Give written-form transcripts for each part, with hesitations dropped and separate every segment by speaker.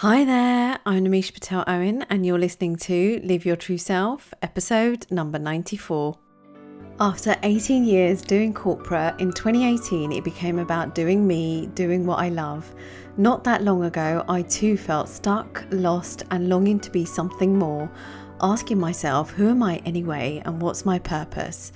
Speaker 1: Hi there, I'm Namish Patel Owen, and you're listening to Live Your True Self, episode number 94. After 18 years doing corporate, in 2018 it became about doing me, doing what I love. Not that long ago, I too felt stuck, lost, and longing to be something more, asking myself, who am I anyway, and what's my purpose?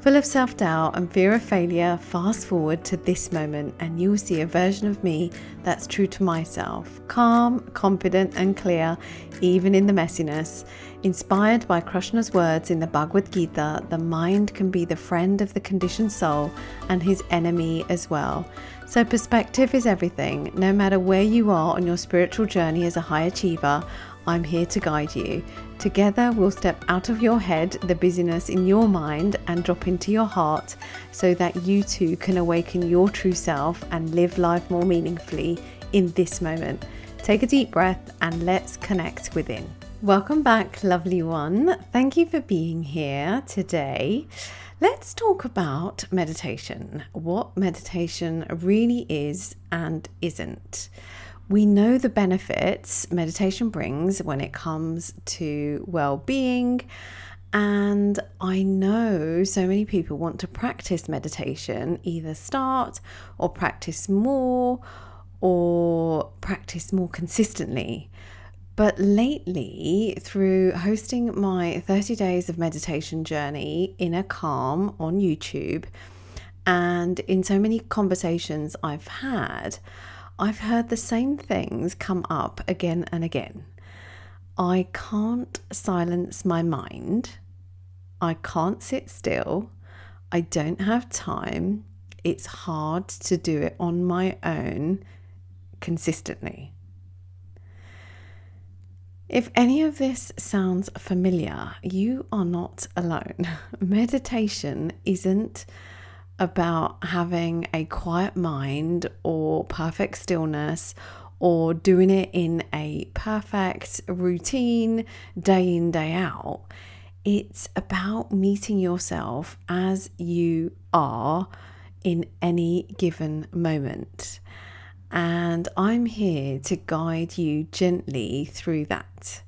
Speaker 1: Full of self-doubt and fear of failure, fast forward to this moment and you'll see a version of me that's true to myself, calm, confident and clear, even in the messiness. Inspired by Krishna's words in the Bhagavad Gita, the mind can be the friend of the conditioned soul and his enemy as well. So perspective is everything. No matter where you are on your spiritual journey as a high achiever, I'm here to guide you. Together we'll step out of your head, the busyness in your mind, and drop into your heart so that you too can awaken your true self and live life more meaningfully in this moment. Take a deep breath and let's connect within. Welcome back, lovely one. Thank you for being here today. Let's talk about meditation, what meditation really is and isn't. We know the benefits meditation brings when it comes to well-being, and I know so many people want to practice meditation, either start or practice more consistently. But lately, through hosting my 30 days of meditation journey, Inner Calm, on YouTube, and in so many conversations I've heard the same things come up again and again. I can't silence my mind. I can't sit still. I don't have time. It's hard to do it on my own consistently. If any of this sounds familiar, you are not alone. Meditation isn't about having a quiet mind or perfect stillness or doing it in a perfect routine day in, day out. It's about meeting yourself as you are in any given moment. And I'm here to guide you gently through that.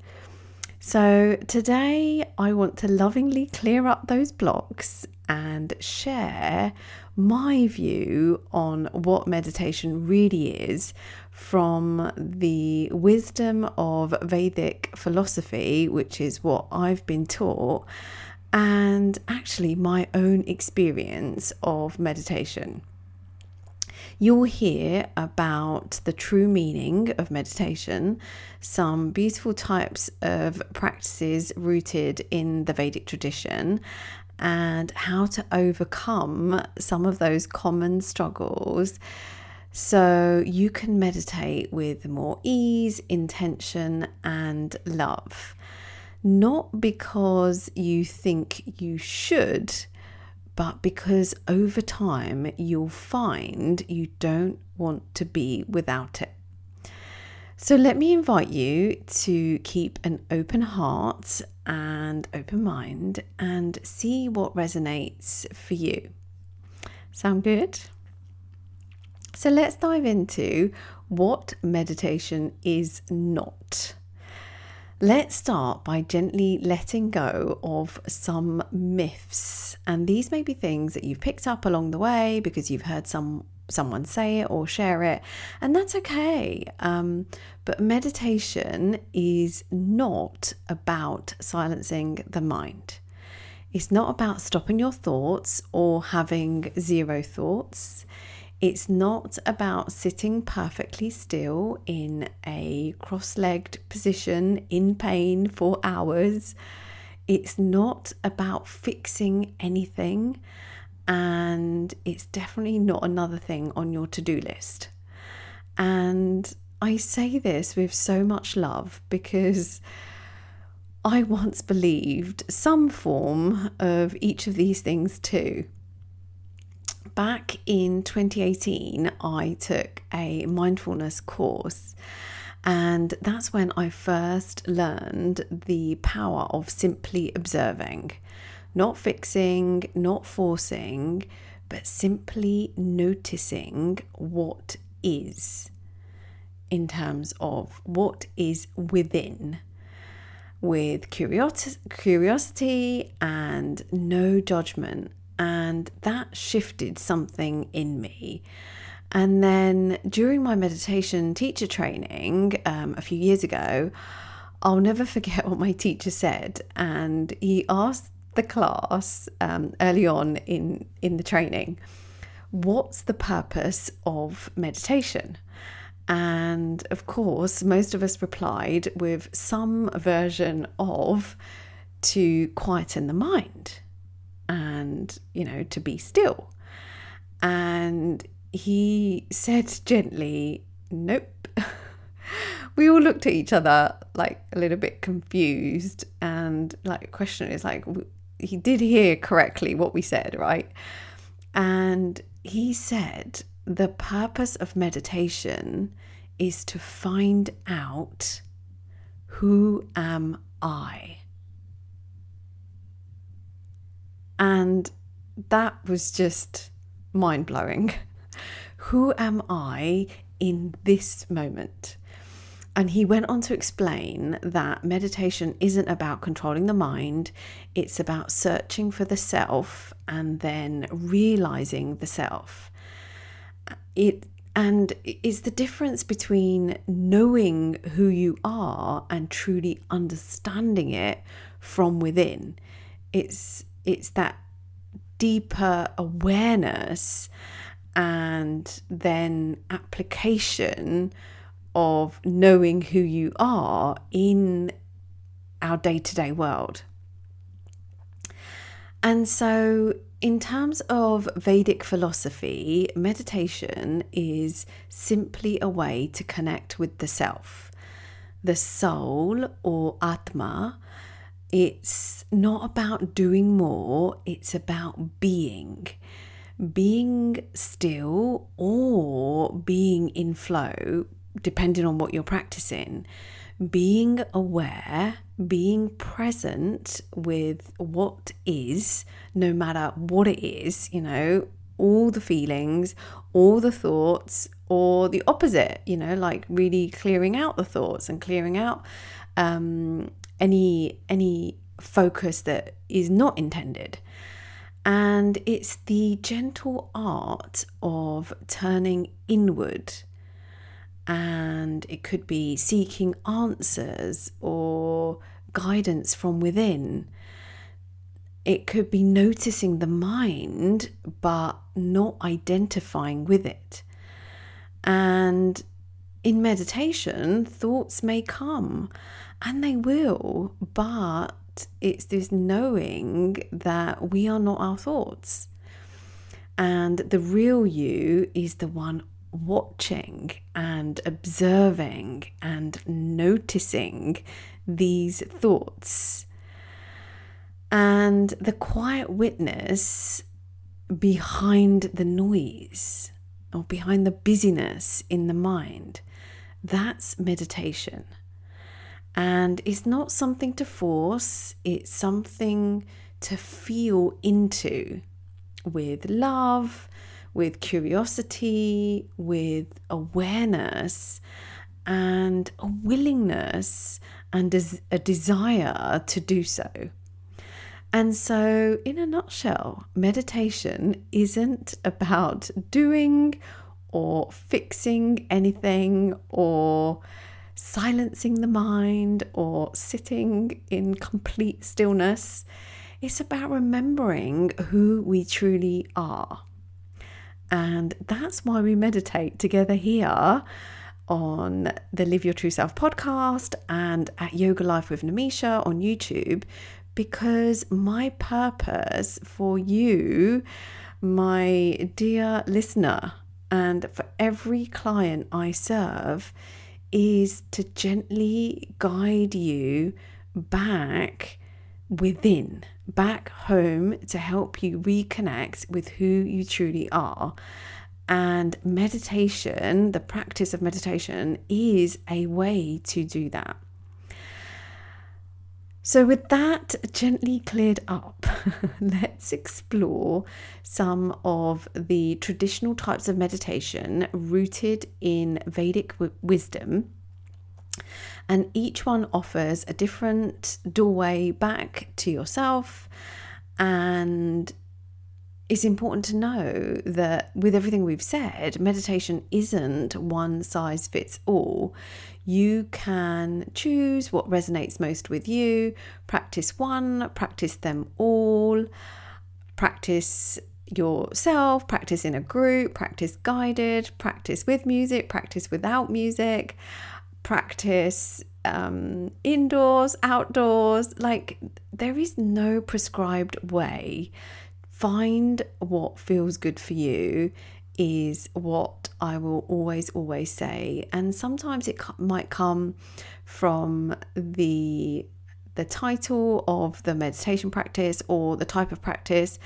Speaker 1: So today I want to lovingly clear up those blocks and share my view on what meditation really is from the wisdom of Vedic philosophy, which is what I've been taught, and actually my own experience of meditation. You'll hear about the true meaning of meditation, some beautiful types of practices rooted in the Vedic tradition, and how to overcome some of those common struggles so you can meditate with more ease, intention, and love. Not because you think you should, but because over time you'll find you don't want to be without it. So let me invite you to keep an open heart and open mind and see what resonates for you. Sound good? So let's dive into what meditation is not. Let's start by gently letting go of some myths. And these may be things that you've picked up along the way because you've heard someone say it or share it, and that's okay. But meditation is not about silencing the mind. It's not about stopping your thoughts or having zero thoughts. It's not about sitting perfectly still in a cross-legged position in pain for hours. It's not about fixing anything, and it's definitely not another thing on your to-do list. And I say this with so much love because I once believed some form of each of these things too. Back in 2018, I took a mindfulness course, and that's when I first learned the power of simply observing, not fixing, not forcing, but simply noticing what is. in terms of what is within, with curiosity and no judgment. And that shifted something in me. And then during my meditation teacher training a few years ago, I'll never forget what my teacher said. And he asked the class early on in the training, what's the purpose of meditation? And of course, most of us replied with some version of to quieten the mind and, to be still. And he said gently, nope. We all looked at each other like a little bit confused and like question is like, he did hear correctly what we said, right? And he said, the purpose of meditation is to find out, who am I? And that was just mind-blowing. Who am I in this moment? And he went on to explain that meditation isn't about controlling the mind. It's about searching for the self and then realizing the self. And it's the difference between knowing who you are and truly understanding it from within. It's that deeper awareness and then application of knowing who you are in our day-to-day world. And so in terms of Vedic philosophy, meditation is simply a way to connect with the self, the soul or Atma. It's not about doing more, it's about being still or being in flow, depending on what you're practicing, being aware, being present with what is, no matter what it is, all the feelings, all the thoughts, or the opposite, like really clearing out the thoughts and clearing out any focus that is not intended. And it's the gentle art of turning inward. And it could be seeking answers or guidance from within. It could be noticing the mind, but not identifying with it. And in meditation, thoughts may come, and they will, but it's this knowing that we are not our thoughts. And the real you is the one watching and observing and noticing these thoughts. And the quiet witness behind the noise or behind the busyness in the mind, that's meditation. And it's not something to force, it's something to feel into with love, with curiosity, with awareness, and a willingness and a desire to do so. And so, in a nutshell, meditation isn't about doing or fixing anything or silencing the mind or sitting in complete stillness. It's about remembering who we truly are. And that's why we meditate together here on the Live Your True Self podcast and at Yoga Life with Namisha on YouTube, because my purpose for you, my dear listener, and for every client I serve is to gently guide you back within, back home, to help you reconnect with who you truly are. And meditation, the practice of meditation, is a way to do that. So, with that gently cleared up, let's explore some of the traditional types of meditation rooted in Vedic wisdom. And each one offers a different doorway back to yourself. And it's important to know that with everything we've said, meditation isn't one size fits all. You can choose what resonates most with you, practice one, practice them all, practice yourself, practice in a group, practice guided, practice with music, practice without music, practice indoors, outdoors. Like, there is no prescribed way. Find what feels good for you is what I will always say. And sometimes it might come from the title of the meditation practice or the type of practice,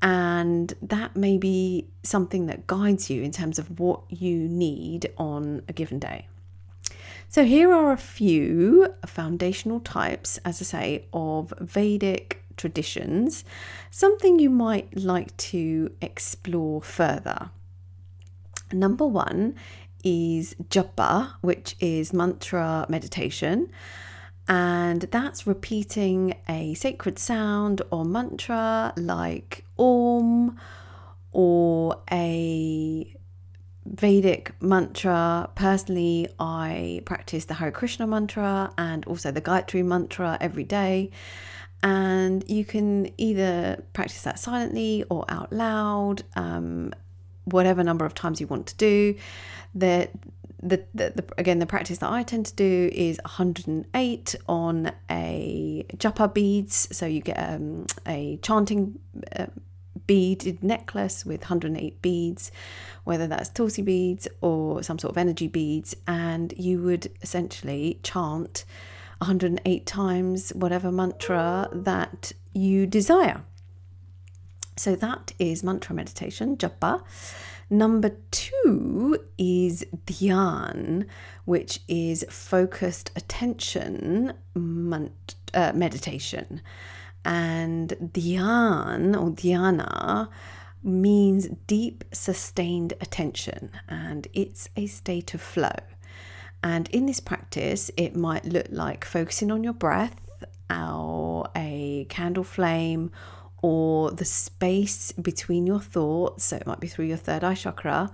Speaker 1: and that may be something that guides you in terms of what you need on a given day. So here are a few foundational types, as I say, of Vedic traditions, something you might like to explore further. Number one is japa, which is mantra meditation, and that's repeating a sacred sound or mantra like Om or a Vedic mantra. Personally, I practice the Hare Krishna mantra and also the Gayatri mantra every day. And you can either practice that silently or out loud, whatever number of times you want to do. Again, the practice that I tend to do is 108 on a japa beads. So you get a chanting beaded necklace with 108 beads, whether that's tulsi beads or some sort of energy beads, and you would essentially chant 108 times whatever mantra that you desire. So that is mantra meditation, japa. Number two is dhyan, which is focused attention meditation. And dhyan or dhyana means deep sustained attention, and it's a state of flow. And in this practice, it might look like focusing on your breath or a candle flame or the space between your thoughts. So it might be through your third eye chakra.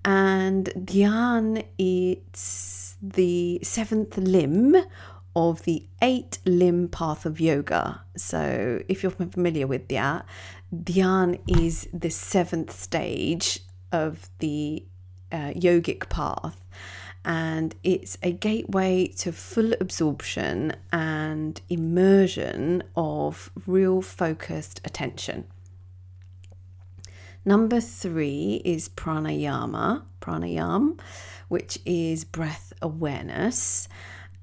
Speaker 1: And dhyan, it's the seventh limb of the 8-limb path of yoga. So if you're familiar with that, dhyan is the seventh stage of the yogic path, and it's a gateway to full absorption and immersion of real focused attention. Number three is pranayam, which is breath awareness.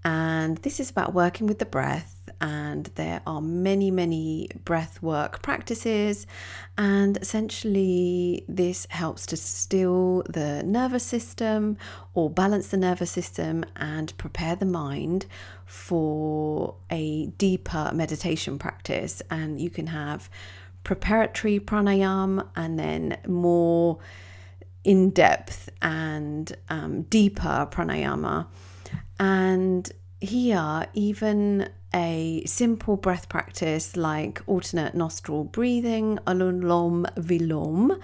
Speaker 1: And this is about working with the breath, and there are many breath work practices, and essentially this helps to still the nervous system or balance the nervous system and prepare the mind for a deeper meditation practice. And you can have preparatory pranayam and then more in-depth and deeper pranayama. And here, even a simple breath practice like alternate nostril breathing, Anulom Vilom,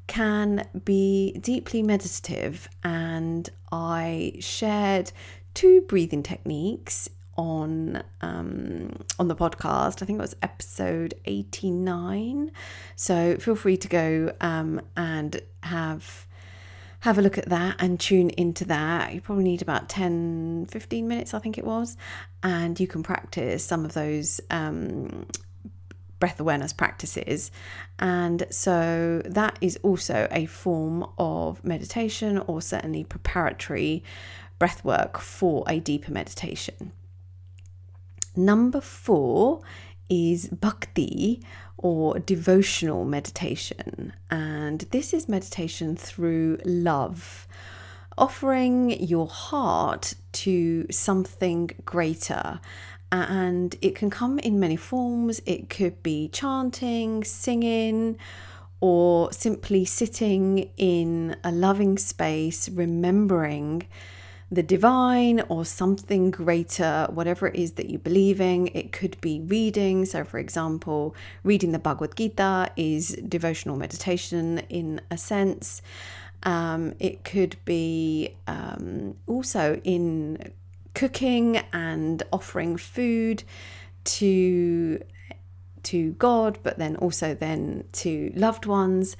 Speaker 1: can be deeply meditative. And I shared 2 breathing techniques on the podcast. I think it was episode 89. So feel free to go and have a look at that and tune into that. You probably need about 10-15 minutes, I think it was, and you can practice some of those breath awareness practices. And so that is also a form of meditation, or certainly preparatory breath work for a deeper meditation. Number 4 is bhakti, or devotional meditation. And this is meditation through love, offering your heart to something greater. And it can come in many forms. It could be chanting, singing, or simply sitting in a loving space, remembering the divine or something greater, whatever it is that you believe in. It could be reading. So, for example, reading the Bhagavad Gita is devotional meditation in a sense. It could be also in cooking and offering food to God, but then also then to loved ones.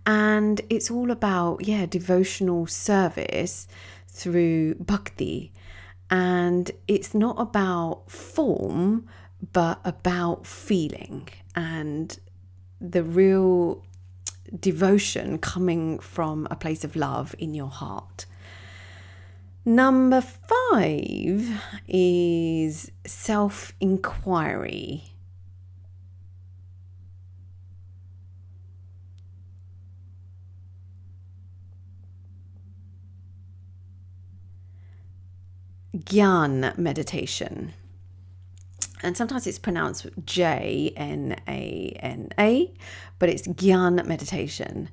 Speaker 1: And it's all about, devotional service through bhakti. And it's not about form, but about feeling and the real devotion coming from a place of love in your heart. Number 5 is self-inquiry. Gyan meditation. And sometimes it's pronounced Jnana, but it's Gyan meditation.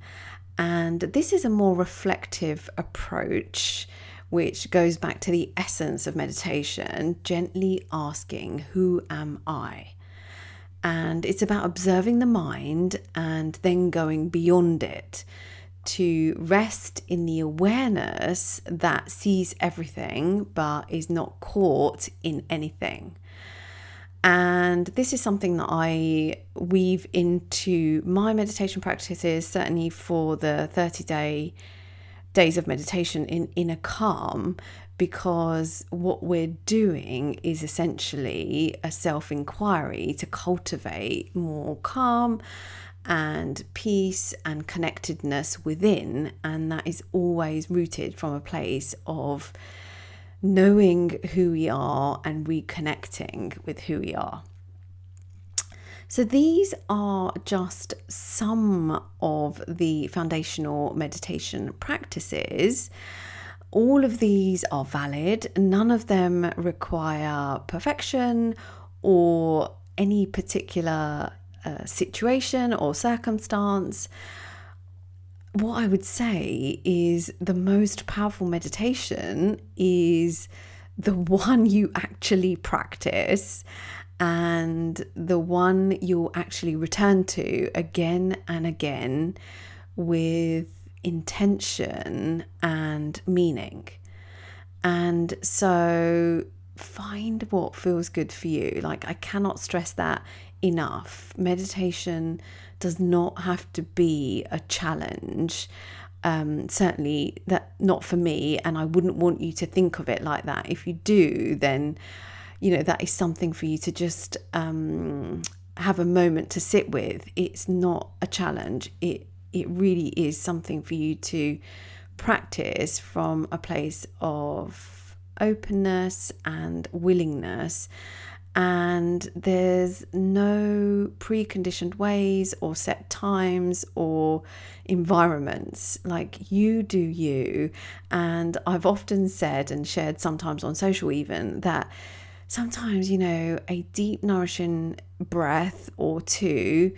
Speaker 1: And this is a more reflective approach, which goes back to the essence of meditation, gently asking, who am I? And it's about observing the mind and then going beyond it to rest in the awareness that sees everything but is not caught in anything. And this is something that I weave into my meditation practices, certainly for the 30 days of meditation in inner calm, because what we're doing is essentially a self-inquiry to cultivate more calm and peace and connectedness within. And that is always rooted from a place of knowing who we are and reconnecting with who we are. So these are just some of the foundational meditation practices. All of these are valid. None of them require perfection or any particular situation or circumstance. What I would say is the most powerful meditation is the one you actually practice and the one you'll actually return to again and again with intention and meaning. And so find what feels good for you. Like, I cannot stress that enough. Meditation does not have to be a challenge. Certainly that not for me, and I wouldn't want you to think of it like that. If you do, then that is something for you to just have a moment to sit with. It's not a challenge. It really is something for you to practice from a place of openness and willingness. And there's no preconditioned ways or set times or environments. Like, you do you. And I've often said and shared sometimes on social even that sometimes, a deep nourishing breath or two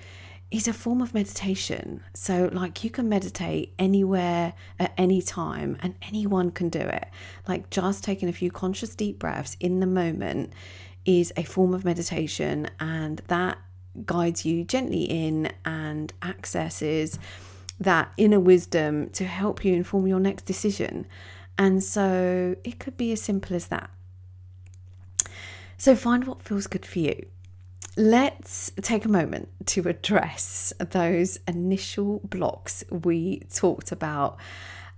Speaker 1: is a form of meditation. So like, you can meditate anywhere at any time and anyone can do it. Like, just taking a few conscious deep breaths in the moment is a form of meditation, and that guides you gently in and accesses that inner wisdom to help you inform your next decision. And so it could be as simple as that. So find what feels good for you. Let's take a moment to address those initial blocks we talked about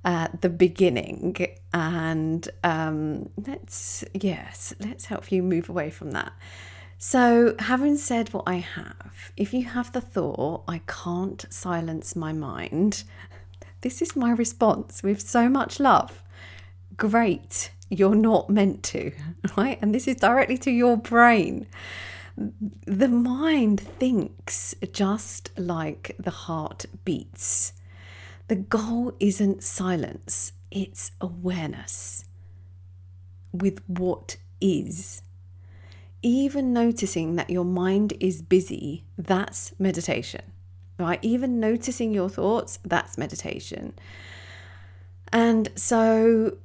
Speaker 1: at the beginning, and let's help you move away from that. So, having said what I have, if you have the thought, I can't silence my mind, this is my response with so much love. Great, you're not meant to, right? And this is directly to your brain. The mind thinks just like the heart beats. The goal isn't silence, it's awareness with what is. even noticing that your mind is busy, that's meditation, right? Even noticing your thoughts, that's meditation. And so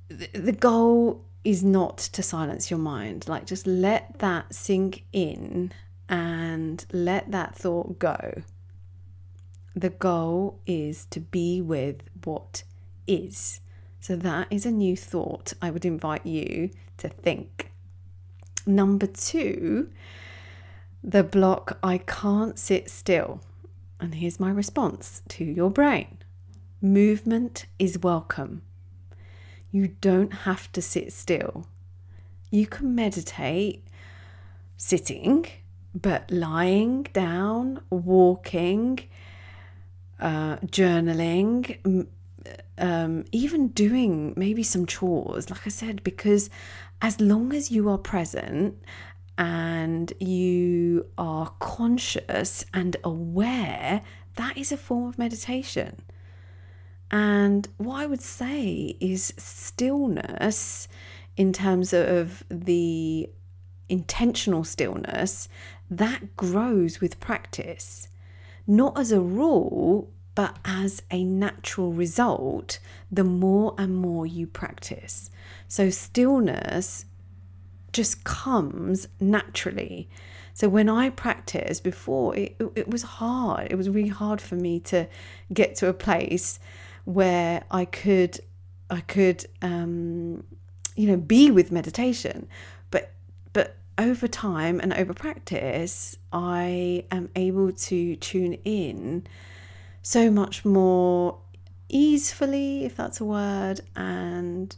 Speaker 1: the goal is not to silence your mind. Like, just let that sink in and let that thought go. The goal is to be with what is. So that is a new thought I would invite you to think. Number 2, the block, I can't sit still. And here's my response to your brain. Movement is welcome. You don't have to sit still. You can meditate sitting, but lying down, walking, journaling, even doing maybe some chores, like I said, because as long as you are present and you are conscious and aware, that is a form of meditation. And what I would say is stillness, in terms of the intentional stillness, that grows with practice. Not as a rule, but as a natural result, the more and more you practice. So stillness just comes naturally. So when I practiced before, it was hard. It was really hard for me to get to a place where I could be with meditation. But over time and over practice, I am able to tune in so much more easily, if that's a word, and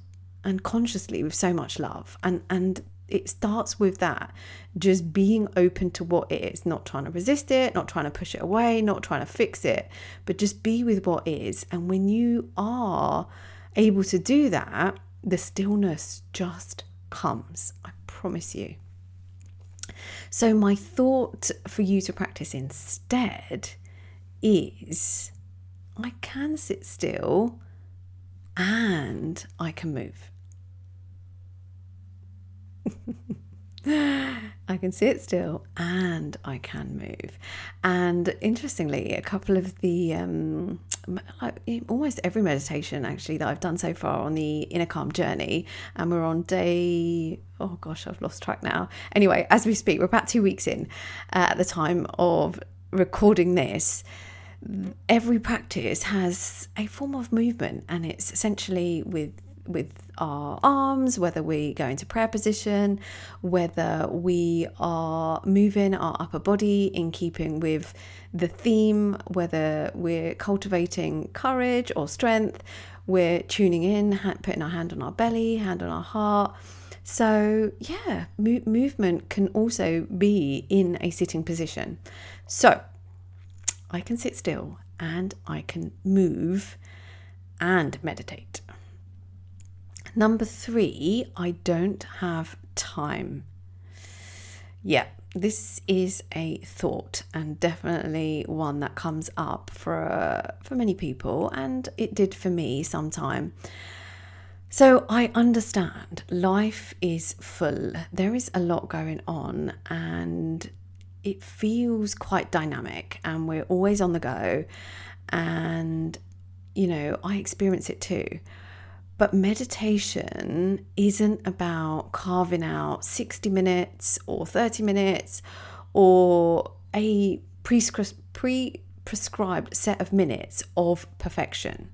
Speaker 1: consciously, with so much love. And it starts with that, just being open to what it is, not trying to resist it, not trying to push it away, not trying to fix it, but just be with what is. And when you are able to do that, the stillness just comes, I promise you. So my thought for you to practice instead is, I can sit still and I can move. I can sit still and I can move. And interestingly, a couple of the almost every meditation actually that I've done so far on the inner calm journey, and we're on day, oh gosh, I've lost track now. Anyway, as we speak, we're about 2 weeks in at the time of recording this. Every practice has a form of movement, and it's essentially with our arms, whether we go into prayer position, whether we are moving our upper body in keeping with the theme, whether we're cultivating courage or strength, we're tuning in, putting our hand on our belly, hand on our heart. So yeah, movement can also be in a sitting position. So I can sit still and I can move and meditate. Number 3, I don't have time. Yeah, this is a thought, and definitely one that comes up for many people, and it did for me sometime. So I understand life is full. There is a lot going on, and it feels quite dynamic, and we're always on the go, and I experience it too. But meditation isn't about carving out 60 minutes or 30 minutes or a pre-prescribed set of minutes of perfection.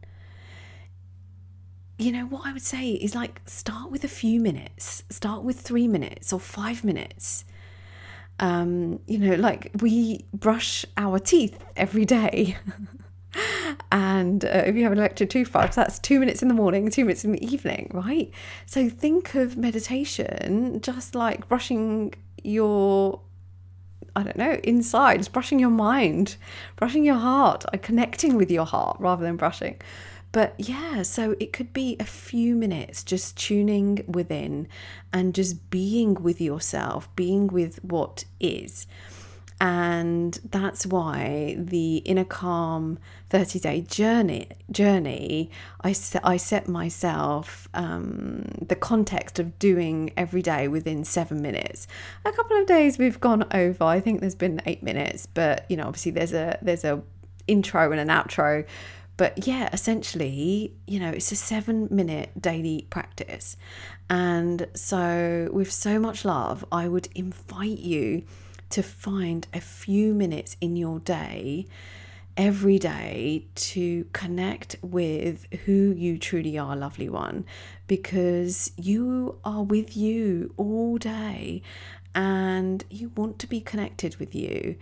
Speaker 1: What I would say is, like, start with a few minutes, start with 3 minutes or 5 minutes. Like, we brush our teeth every day. And if you have an electric toothbrush, that's 2 minutes in the morning, 2 minutes in the evening, right? So think of meditation just like brushing your, insides, brushing your mind, brushing your heart, connecting with your heart rather than brushing. But yeah, so it could be a few minutes just tuning within and just being with yourself, being with what is. And that's why the Inner Calm 30-day journey, I set myself the context of doing every day within 7 minutes. A couple of days we've gone over. I think there's been 8 minutes, but obviously there's a intro and an outro. But yeah, essentially, it's a 7-minute daily practice. And so with so much love, I would invite you to find a few minutes in your day, every day, to connect with who you truly are, lovely one, because you are with you all day and you want to be connected with you.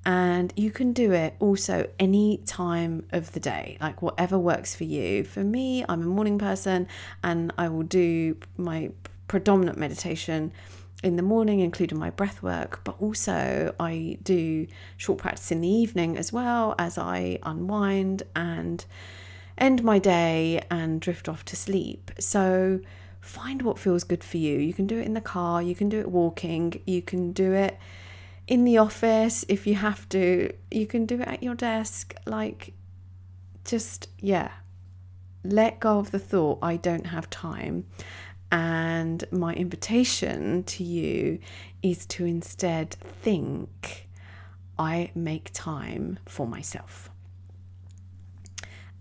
Speaker 1: And you can do it also any time of the day, like whatever works for you. For me, I'm a morning person, and I will do my predominant meditation in the morning, including my breath work, but also I do short practice in the evening as well, as I unwind and end my day and drift off to sleep. So find what feels good for you. You can do it in the car, you can do it walking, you can do it in the office if you have to, you can do it at your desk. Let go of the thought, I don't have time. And my invitation to you is to instead think, I make time for myself.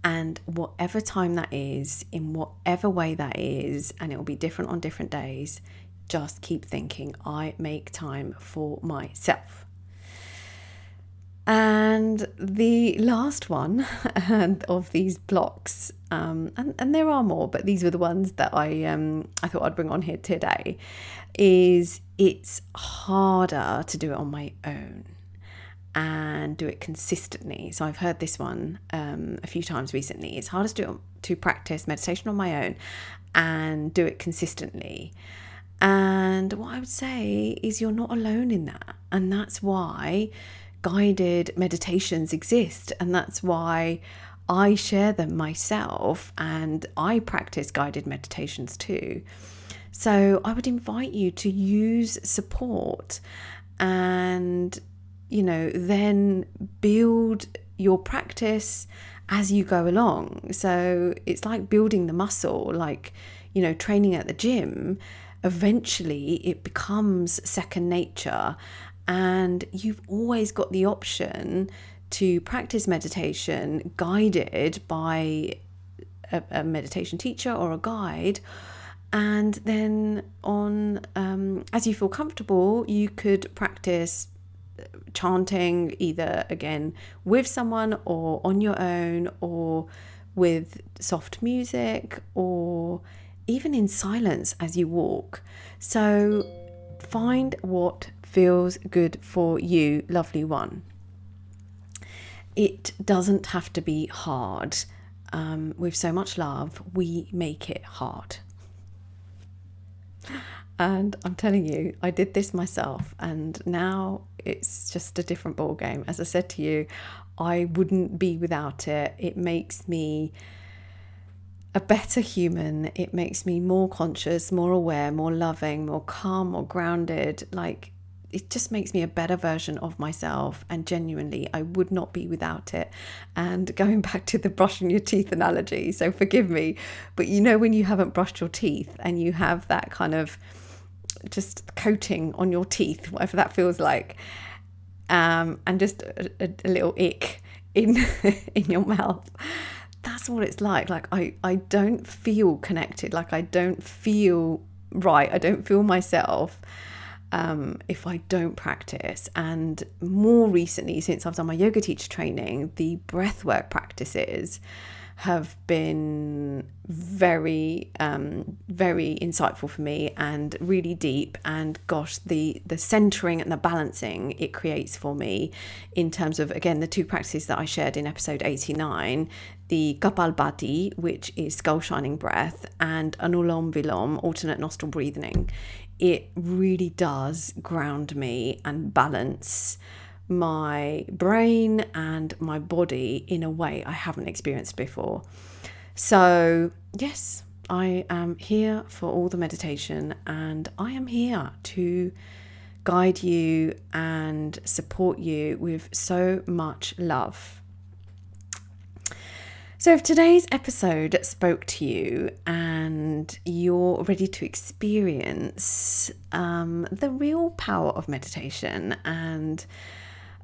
Speaker 1: And whatever time that is, in whatever way that is, and it will be different on different days, just keep thinking, I make time for myself. And the last one of these blocks, and there are more, but these were the ones that I thought I'd bring on here today, is it's harder to do it on my own and do it consistently. So I've heard this one a few times recently. It's harder to practice meditation on my own and do it consistently. And what I would say is you're not alone in that. And that's why guided meditations exist. And that's why I share them myself, and I practice guided meditations too. So I would invite you to use support and, then build your practice as you go along. So it's like building the muscle, like, training at the gym. Eventually it becomes second nature, and you've always got the option to practice meditation guided by a meditation teacher or a guide. And then as you feel comfortable, you could practice chanting, either again with someone or on your own, or with soft music, or even in silence as you walk. So find what feels good for you, lovely one. It doesn't have to be hard. With so much love, we make it hard. And I'm telling you, I did this myself, and now it's just a different ball game. As I said to you, I wouldn't be without it. It makes me a better human. It makes me more conscious, more aware, more loving, more calm, more grounded. Like, it just makes me a better version of myself, and genuinely I would not be without it. And going back to the brushing your teeth analogy, so forgive me, but when you haven't brushed your teeth and you have that kind of just coating on your teeth, whatever that feels like, and just a little ick in in your mouth, that's what it's like. Like, I don't feel connected, like I don't feel right, I don't feel myself if I don't practice. And more recently, since I've done my yoga teacher training, the breathwork practices have been very, very insightful for me and really deep. And gosh, the centering and the balancing it creates for me in terms of, again, the two practices that I shared in episode 89, the Kapalbhati, which is skull shining breath, and Anulom Vilom, alternate nostril breathing. It really does ground me and balance my brain and my body in a way I haven't experienced before. So yes, I am here for all the meditation, and I am here to guide you and support you with so much love. So if today's episode spoke to you and you're ready to experience the real power of meditation and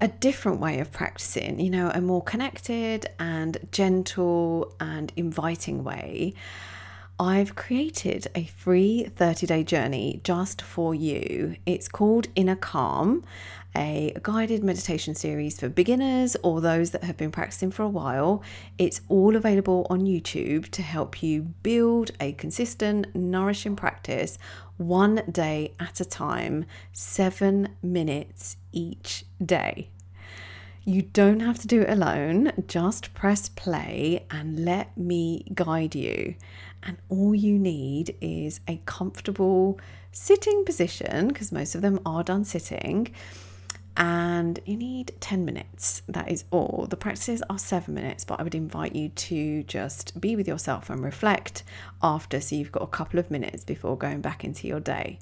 Speaker 1: a different way of practicing, a more connected and gentle and inviting way, I've created a free 30-day journey just for you. It's called Inner Calm, a guided meditation series for beginners or those that have been practicing for a while. It's all available on YouTube to help you build a consistent, nourishing practice one day at a time, 7 minutes each day. You don't have to do it alone. Just press play and let me guide you. And all you need is a comfortable sitting position, because most of them are done sitting, and you need 10 minutes. That is all. The practices are 7 minutes, but I would invite you to just be with yourself and reflect after, so you've got a couple of minutes before going back into your day.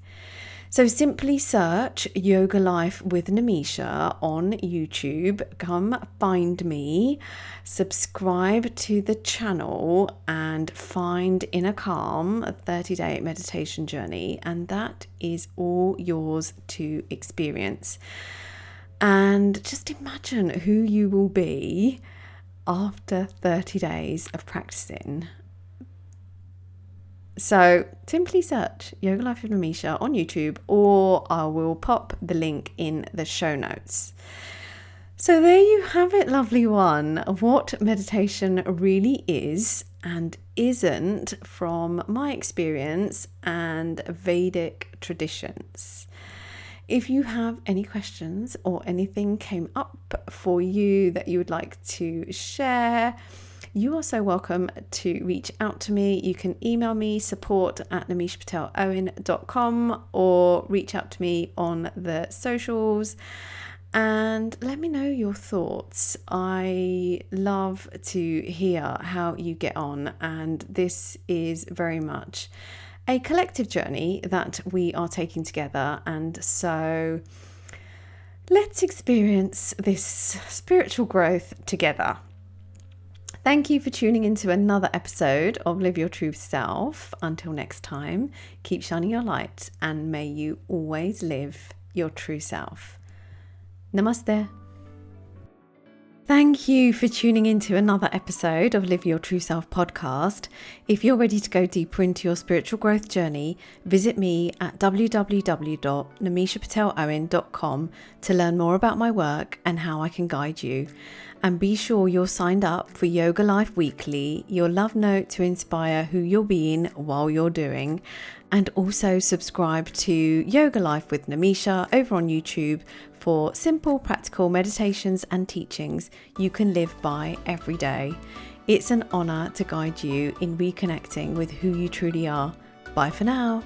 Speaker 1: So simply search Yoga Life with Nimisha on YouTube. Come find me, subscribe to the channel and find Inner Calm, a 30-day meditation journey. And that is all yours to experience. And just imagine who you will be after 30 days of practicing. So simply search Yoga Life with Nimisha on YouTube, or I will pop the link in the show notes. So there you have it, lovely one, what meditation really is and isn't from my experience and Vedic traditions. If you have any questions or anything came up for you that you would like to share, you are so welcome to reach out to me. You can email me support@nimishapatelowen.com or reach out to me on the socials and let me know your thoughts. I love to hear how you get on, and this is very much a collective journey that we are taking together, and so let's experience this spiritual growth together. Thank you for tuning into another episode of Live Your True Self. Until next time, keep shining your light and may you always live your true self. Namaste. Thank you for tuning into another episode of Live Your True Self podcast. If you're ready to go deeper into your spiritual growth journey, visit me at www.nimishapatelowen.com to learn more about my work and how I can guide you. And be sure you're signed up for Yoga Life Weekly, your love note to inspire who you're being while you're doing. And also subscribe to Yoga Life with Nimisha over on YouTube for simple, practical meditations and teachings you can live by every day. It's an honor to guide you in reconnecting with who you truly are. Bye for now.